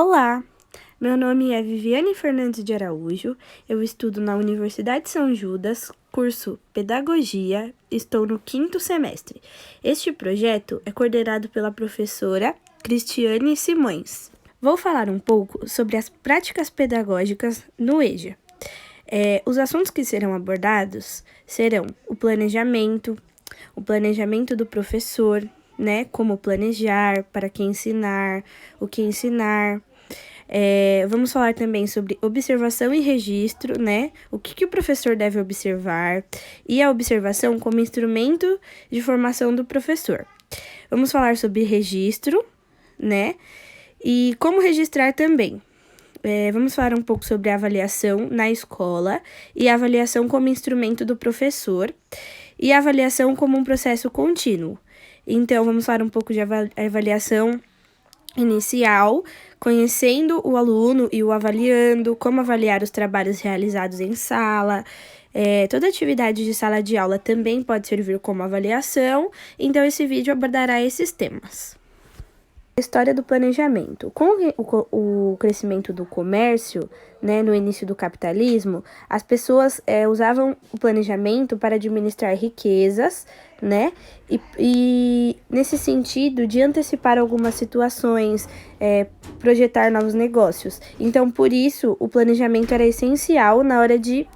Olá, meu nome é Viviane Fernandes de Araújo, eu estudo na Universidade São Judas, curso Pedagogia, estou no 5º semestre. Este projeto é coordenado pela professora Cristiane Simões. Vou falar um pouco sobre as práticas pedagógicas no EJA. Os assuntos que serão abordados serão o planejamento do professor, né? Como planejar, para que ensinar, o que ensinar. Vamos falar também sobre observação e registro, né? O que o professor deve observar e a observação como instrumento de formação do professor. Vamos falar sobre registro, né? E como registrar também. Vamos falar um pouco sobre a avaliação na escola e a avaliação como instrumento do professor e a avaliação como um processo contínuo. Então, vamos falar um pouco de avaliação inicial, conhecendo o aluno e o avaliando, como avaliar os trabalhos realizados em sala. Toda atividade de sala de aula também pode servir como avaliação, então esse vídeo abordará esses temas. História do planejamento. Com o crescimento do comércio, né, no início do capitalismo, as pessoas usavam o planejamento para administrar riquezas, né, e nesse sentido de antecipar algumas situações, projetar novos negócios. Então, por isso, o planejamento era essencial na hora de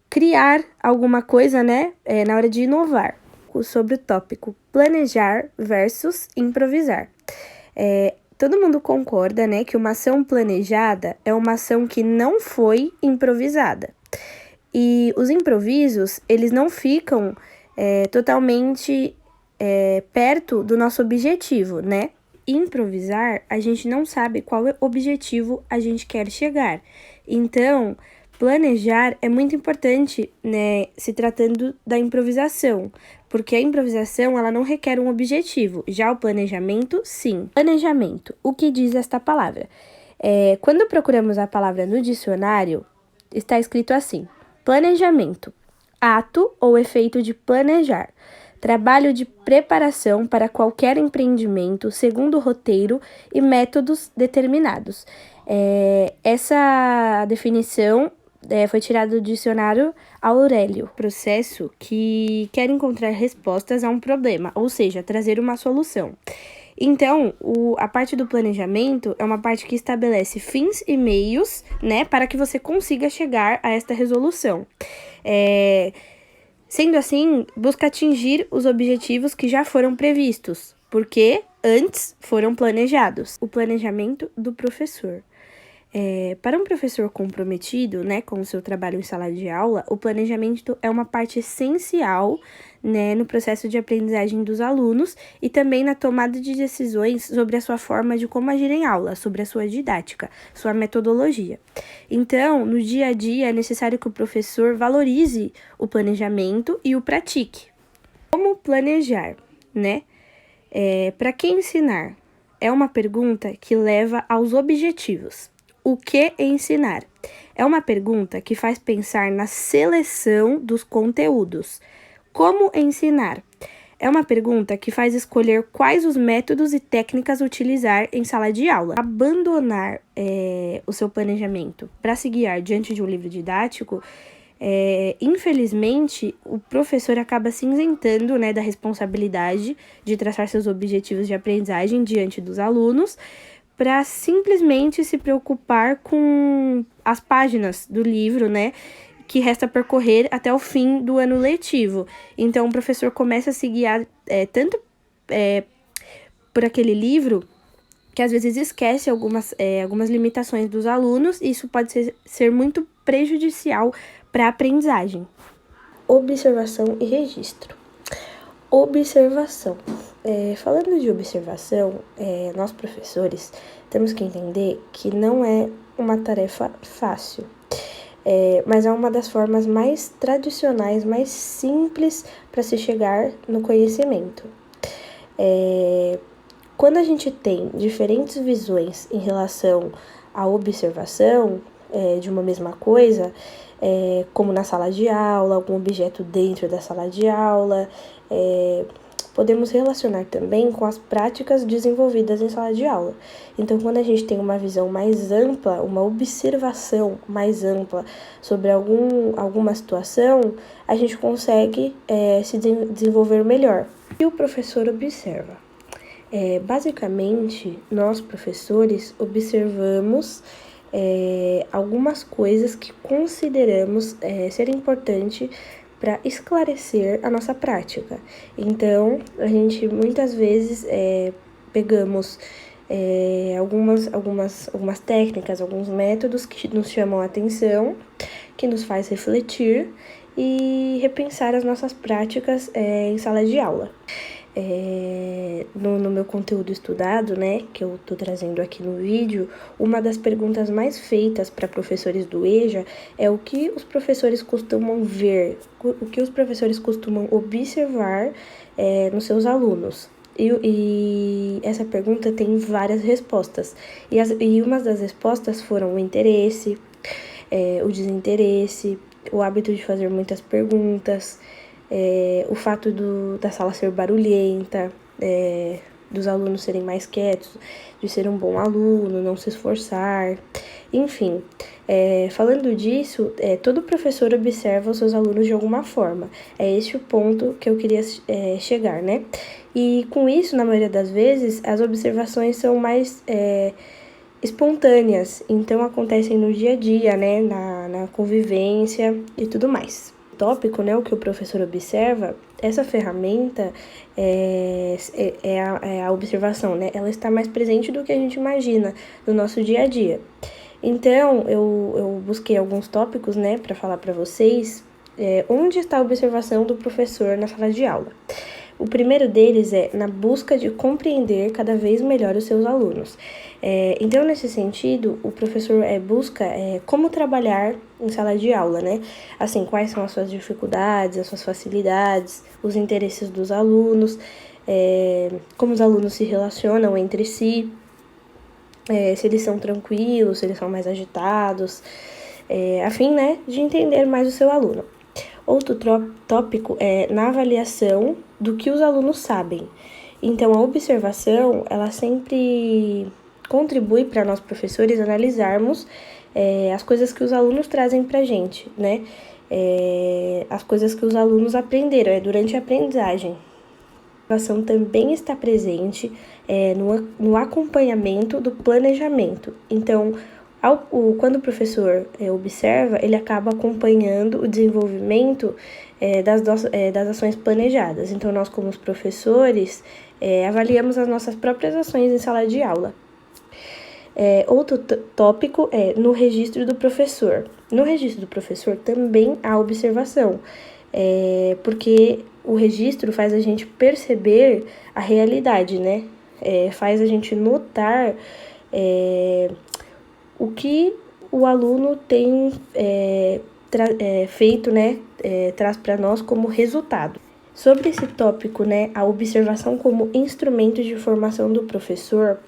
criar alguma coisa, né, na hora de inovar. Sobre o tópico planejar versus improvisar. Todo mundo concorda, né, que uma ação planejada é uma ação que não foi improvisada. E os improvisos, eles não ficam totalmente perto do nosso objetivo, né? Improvisar, a gente não sabe qual objetivo a gente quer chegar. Então, planejar é muito importante, né, se tratando da improvisação, porque a improvisação ela não requer um objetivo, já o planejamento, sim. Planejamento, o que diz esta palavra? Quando procuramos a palavra no dicionário, está escrito assim: planejamento, ato ou efeito de planejar, trabalho de preparação para qualquer empreendimento segundo roteiro e métodos determinados. Essa definição foi tirada do dicionário Aurélio. Processo que quer encontrar respostas a um problema, ou seja, trazer uma solução. Então, a parte do planejamento é uma parte que estabelece fins e meios, né, para que você consiga chegar a esta resolução. Sendo assim, busca atingir os objetivos que já foram previstos, porque antes foram planejados. O planejamento do professor. Para um professor comprometido, né, com o seu trabalho em sala de aula, o planejamento é uma parte essencial, né, no processo de aprendizagem dos alunos e também na tomada de decisões sobre a sua forma de como agir em aula, sobre a sua didática, sua metodologia. Então, no dia a dia, é necessário que o professor valorize o planejamento e o pratique. Como planejar, né? Para que ensinar? É uma pergunta que leva aos objetivos. O que ensinar? É uma pergunta que faz pensar na seleção dos conteúdos. Como ensinar? É uma pergunta que faz escolher quais os métodos e técnicas utilizar em sala de aula. Abandonar o seu planejamento para se guiar diante de um livro didático, infelizmente, o professor acaba se isentando, né, da responsabilidade de traçar seus objetivos de aprendizagem diante dos alunos, para simplesmente se preocupar com as páginas do livro, né, que resta percorrer até o fim do ano letivo. Então, o professor começa a se guiar tanto por aquele livro, que às vezes esquece algumas limitações dos alunos, e isso pode ser muito prejudicial para a aprendizagem. Observação e registro. Observação. Falando de observação, nós professores temos que entender que não é uma tarefa fácil, mas é uma das formas mais tradicionais, mais simples para se chegar no conhecimento. Quando a gente tem diferentes visões em relação à observação de uma mesma coisa, como na sala de aula, algum objeto dentro da sala de aula, podemos relacionar também com as práticas desenvolvidas em sala de aula. Então, quando a gente tem uma visão mais ampla, uma observação mais ampla sobre alguma situação, a gente consegue se desenvolver melhor. E o professor observa? Basicamente, nós professores observamos algumas coisas que consideramos ser importante para esclarecer a nossa prática. Então, a gente muitas vezes pegamos algumas técnicas, alguns métodos que nos chamam a atenção, que nos faz refletir e repensar as nossas práticas em sala de aula. No meu conteúdo estudado, né, que eu tô trazendo aqui no vídeo, uma das perguntas mais feitas para professores do EJA é o que os professores costumam ver, o que os professores costumam observar nos seus alunos. E essa pergunta tem várias respostas. E uma das respostas foram o interesse, o desinteresse, o hábito de fazer muitas perguntas, o fato da sala ser barulhenta, dos alunos serem mais quietos, de ser um bom aluno, não se esforçar, enfim. Falando disso, todo professor observa os seus alunos de alguma forma. É esse o ponto que eu queria chegar, né? E com isso, na maioria das vezes, as observações são mais espontâneas, então acontecem no dia a dia, né? Na convivência e tudo mais. Tópico, né, o que o professor observa, essa ferramenta é a observação, né? Ela está mais presente do que a gente imagina no nosso dia a dia. Então, eu busquei alguns tópicos, né, para falar para vocês onde está a observação do professor na sala de aula. O primeiro deles é na busca de compreender cada vez melhor os seus alunos. Então, nesse sentido, o professor busca como trabalhar em sala de aula, né? Assim, quais são as suas dificuldades, as suas facilidades, os interesses dos alunos, como os alunos se relacionam entre si, se eles são tranquilos, se eles são mais agitados, a fim, né, de entender mais o seu aluno. Outro tópico é na avaliação do que os alunos sabem. Então, a observação, ela sempre contribui para nós professores analisarmos as coisas que os alunos trazem para a gente, né? As coisas que os alunos aprenderam durante a aprendizagem. A observação também está presente no acompanhamento do planejamento. Então, quando o professor observa, ele acaba acompanhando o desenvolvimento das ações planejadas. Então, nós, como os professores, avaliamos as nossas próprias ações em sala de aula. Outro tópico é no registro do professor. No registro do professor também há observação, porque o registro faz a gente perceber a realidade, né? Faz a gente notar o que o aluno tem feito, né, traz para nós como resultado. Sobre esse tópico, né, a observação como instrumento de formação do professor,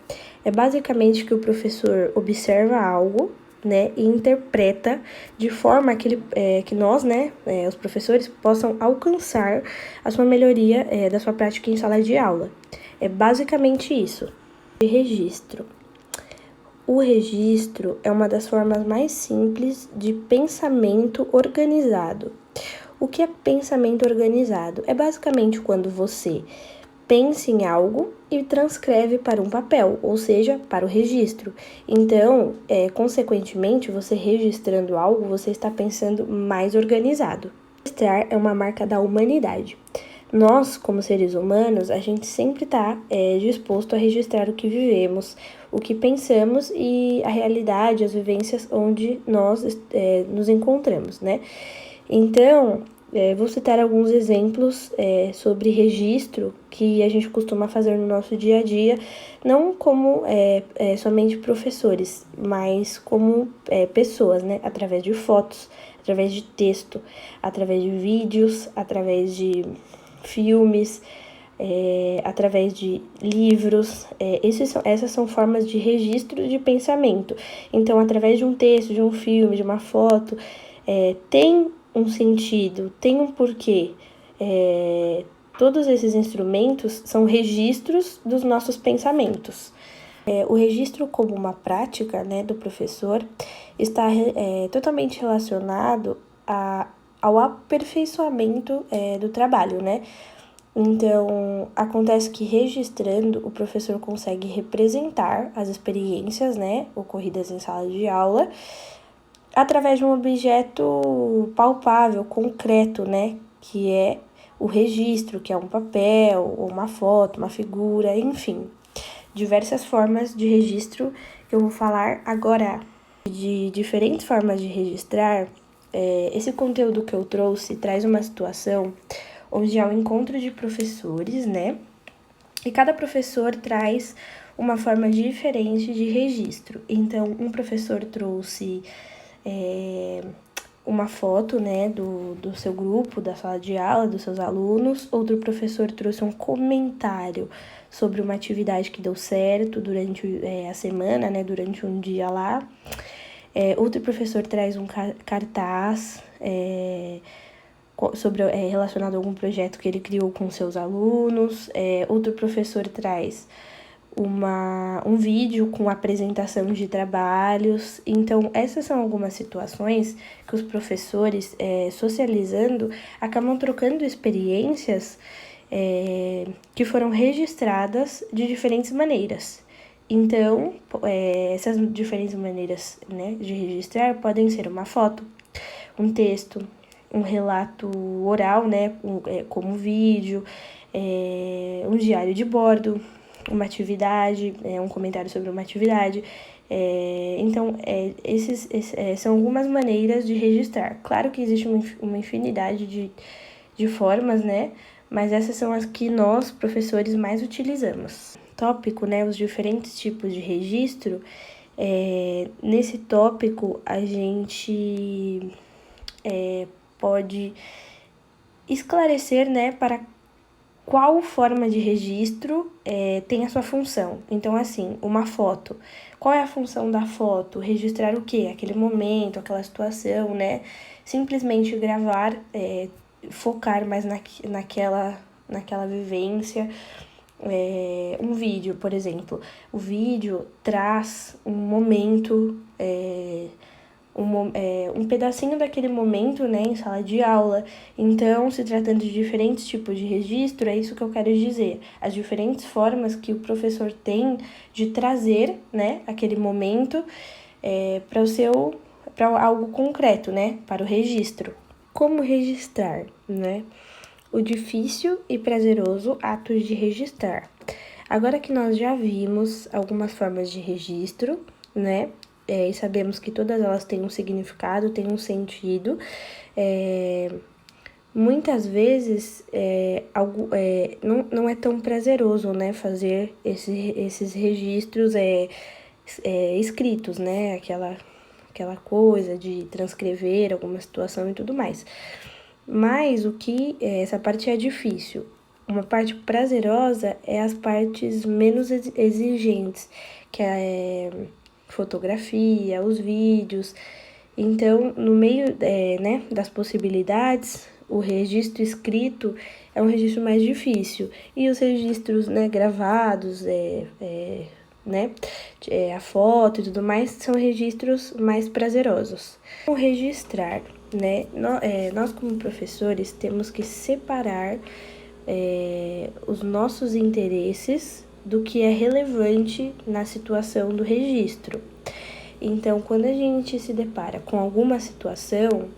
é basicamente que o professor observa algo, né, e interpreta de forma que nós, né, os professores, possam alcançar a sua melhoria da sua prática em sala de aula. É basicamente isso. De registro. O registro é uma das formas mais simples de pensamento organizado. O que é pensamento organizado? É basicamente quando você pensa em algo e transcreve para um papel, ou seja, para o registro. Então, consequentemente, você registrando algo, você está pensando mais organizado. Registrar é uma marca da humanidade. Nós, como seres humanos, a gente sempre está disposto a registrar o que vivemos, o que pensamos e a realidade, as vivências onde nós nos encontramos, né? Então, vou citar alguns exemplos sobre registro que a gente costuma fazer no nosso dia a dia, não como somente professores, mas como pessoas, né? Através de fotos, através de texto, através de vídeos, através de filmes, através de livros. Essas são formas de registro de pensamento. Então, através de um texto, de um filme, de uma foto, tem um sentido, tem um porquê, Todos esses instrumentos são registros dos nossos pensamentos. O registro como uma prática, né, do professor está totalmente relacionado ao aperfeiçoamento do trabalho, né? Então, acontece que registrando, o professor consegue representar as experiências, né, ocorridas em sala de aula, através de um objeto palpável, concreto, né, que é o registro, que é um papel, ou uma foto, uma figura, enfim, diversas formas de registro que eu vou falar agora. De diferentes formas de registrar, esse conteúdo que eu trouxe traz uma situação onde há um encontro de professores, né? E cada professor traz uma forma diferente de registro. Então, um professor trouxe uma foto, né, do seu grupo, da sala de aula, dos seus alunos. Outro professor trouxe um comentário sobre uma atividade que deu certo durante a semana, né, durante um dia lá. Outro professor traz um cartaz relacionado a algum projeto que ele criou com seus alunos. Outro professor traz um vídeo com apresentação de trabalhos. Então, essas são algumas situações que os professores, socializando, acabam trocando experiências que foram registradas de diferentes maneiras. Então, essas diferentes maneiras, né, de registrar podem ser uma foto, um texto, um relato oral, né, como vídeo, um diário de bordo, uma atividade, um comentário sobre uma atividade. Então, esses são algumas maneiras de registrar. Claro que existe uma infinidade de formas, né, mas essas são as que nós, professores, mais utilizamos. Tópico, né, os diferentes tipos de registro. Nesse tópico, a gente pode esclarecer, né, para qual forma de registro tem a sua função. Então, assim, uma foto. Qual é a função da foto? Registrar o quê? Aquele momento, aquela situação, né? Simplesmente gravar, focar mais naquela vivência. Um vídeo, por exemplo. O vídeo traz um momento, um pedacinho daquele momento, né, em sala de aula. Então, se tratando de diferentes tipos de registro, é isso que eu quero dizer. As diferentes formas que o professor tem de trazer, né, aquele momento para algo concreto, né, para o registro. Como registrar, né? O difícil e prazeroso ato de registrar. Agora que nós já vimos algumas formas de registro, né? E sabemos que todas elas têm um significado, têm um sentido. Muitas vezes não é tão prazeroso, né, fazer esses registros escritos, né? Aquela coisa de transcrever alguma situação e tudo mais. Mas essa parte é difícil. Uma parte prazerosa é as partes menos exigentes, que é fotografia, os vídeos. Então, no meio né, das possibilidades, o registro escrito é um registro mais difícil. E os registros, né, gravados, né, a foto e tudo mais, são registros mais prazerosos. Como registrar, né? Nós como professores temos que separar os nossos interesses do que é relevante na situação do registro. Então, quando a gente se depara com alguma situação,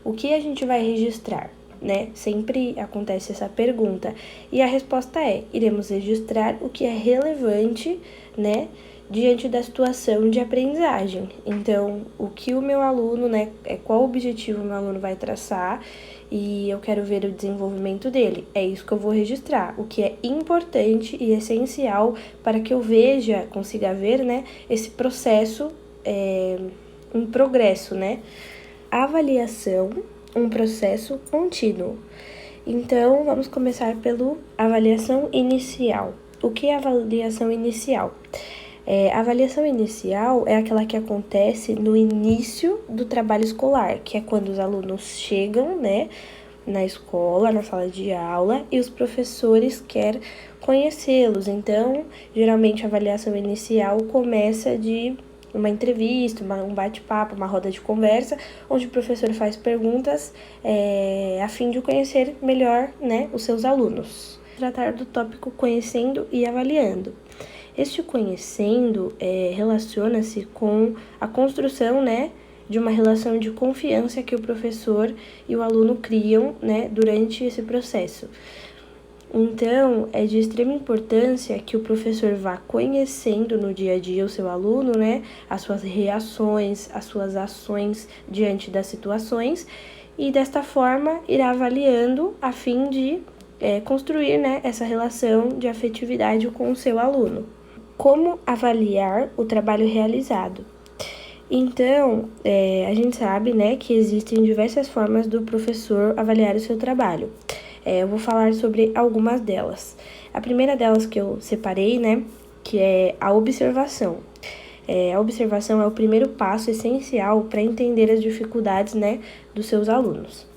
o que a gente vai registrar, né? Sempre acontece essa pergunta. E a resposta iremos registrar o que é relevante, né, diante da situação de aprendizagem. Então, o que o meu aluno, né, qual objetivo o meu aluno vai traçar, e eu quero ver o desenvolvimento dele. É isso que eu vou registrar, o que é importante e essencial para que eu consiga ver, né, esse processo em progresso, né? Avaliação, um processo contínuo. Então, vamos começar pela avaliação inicial. O que é avaliação inicial? A avaliação inicial é aquela que acontece no início do trabalho escolar, que é quando os alunos chegam, né, na escola, na sala de aula, e os professores querem conhecê-los. Então, geralmente a avaliação inicial começa de uma entrevista, um bate-papo, uma roda de conversa, onde o professor faz perguntas a fim de conhecer melhor, né, os seus alunos. Tratar do tópico conhecendo e avaliando. Este conhecendo relaciona-se com a construção, né, de uma relação de confiança que o professor e o aluno criam, né, durante esse processo. Então, é de extrema importância que o professor vá conhecendo no dia a dia o seu aluno, né, as suas reações, as suas ações diante das situações, e desta forma irá avaliando a fim de construir, né, essa relação de afetividade com o seu aluno. Como avaliar o trabalho realizado? Então, a gente sabe, né, que existem diversas formas do professor avaliar o seu trabalho. Eu vou falar sobre algumas delas. A primeira delas que eu separei, né, que é a observação. A observação é o primeiro passo essencial para entender as dificuldades, né, dos seus alunos.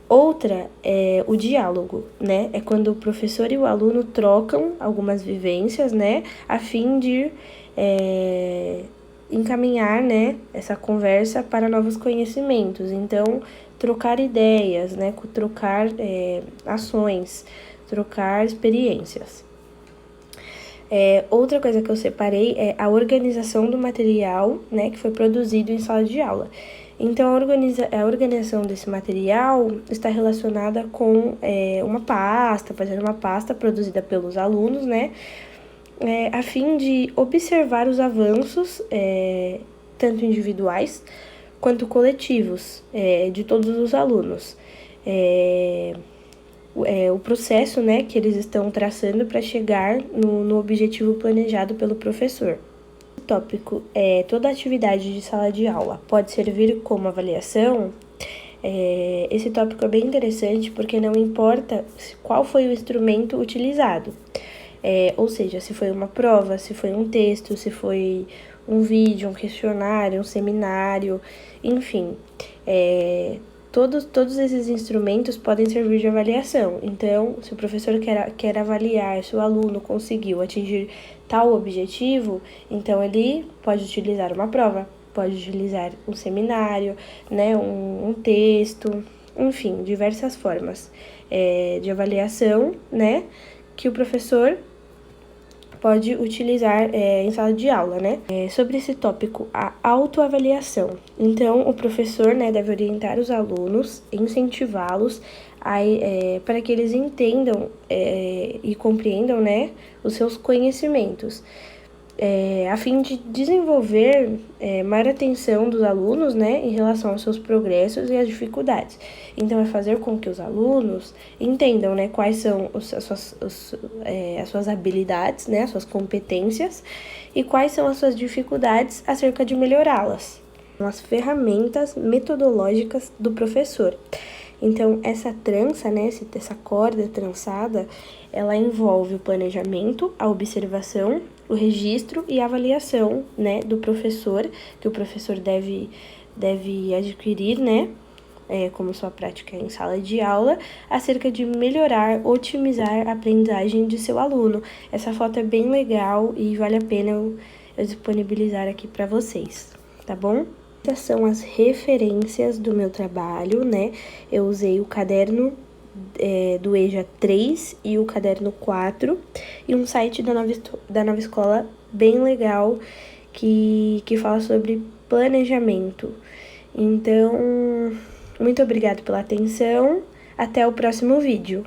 Outra é o diálogo, né? É quando o professor e o aluno trocam algumas vivências, né? A fim de encaminhar, né, essa conversa para novos conhecimentos. Então, trocar ideias, né? Trocar ações, trocar experiências. Outra coisa que eu separei é a organização do material, né, que foi produzido em sala de aula. Então, a organização desse material está relacionada com uma pasta, fazer uma pasta produzida pelos alunos, né? A fim de observar os avanços, tanto individuais quanto coletivos, de todos os alunos. O processo, né, que eles estão traçando para chegar no objetivo planejado pelo professor. Tópico toda atividade de sala de aula pode servir como avaliação. Esse tópico é bem interessante porque não importa qual foi o instrumento utilizado, ou seja, se foi uma prova, se foi um texto, se foi um vídeo, um questionário, um seminário, enfim, todos esses instrumentos podem servir de avaliação. Então, se o professor quer avaliar se o aluno conseguiu atingir tal objetivo, então ele pode utilizar uma prova, pode utilizar um seminário, né, um texto, enfim, diversas formas de avaliação, né, que o professor pode utilizar em sala de aula, né? Sobre esse tópico, a autoavaliação. Então, o professor, né, deve orientar os alunos, incentivá-los para que eles entendam e compreendam, né, os seus conhecimentos, a fim de desenvolver maior atenção dos alunos, né, em relação aos seus progressos e às dificuldades. Então, é fazer com que os alunos entendam, né, quais são as suas habilidades, né, as suas competências e quais são as suas dificuldades acerca de melhorá-las. As ferramentas metodológicas do professor. Então, essa trança, né, essa corda trançada, ela envolve o planejamento, a observação, o registro e a avaliação, né, do professor, que o professor deve adquirir, né, como sua prática em sala de aula, acerca de melhorar, otimizar a aprendizagem de seu aluno. Essa foto é bem legal e vale a pena eu disponibilizar aqui para vocês, tá bom? Essas são as referências do meu trabalho, né? Eu usei o caderno do EJA 3 e o caderno 4 e um site da Nova Escola bem legal que fala sobre planejamento. Então, muito obrigada pela atenção, até o próximo vídeo.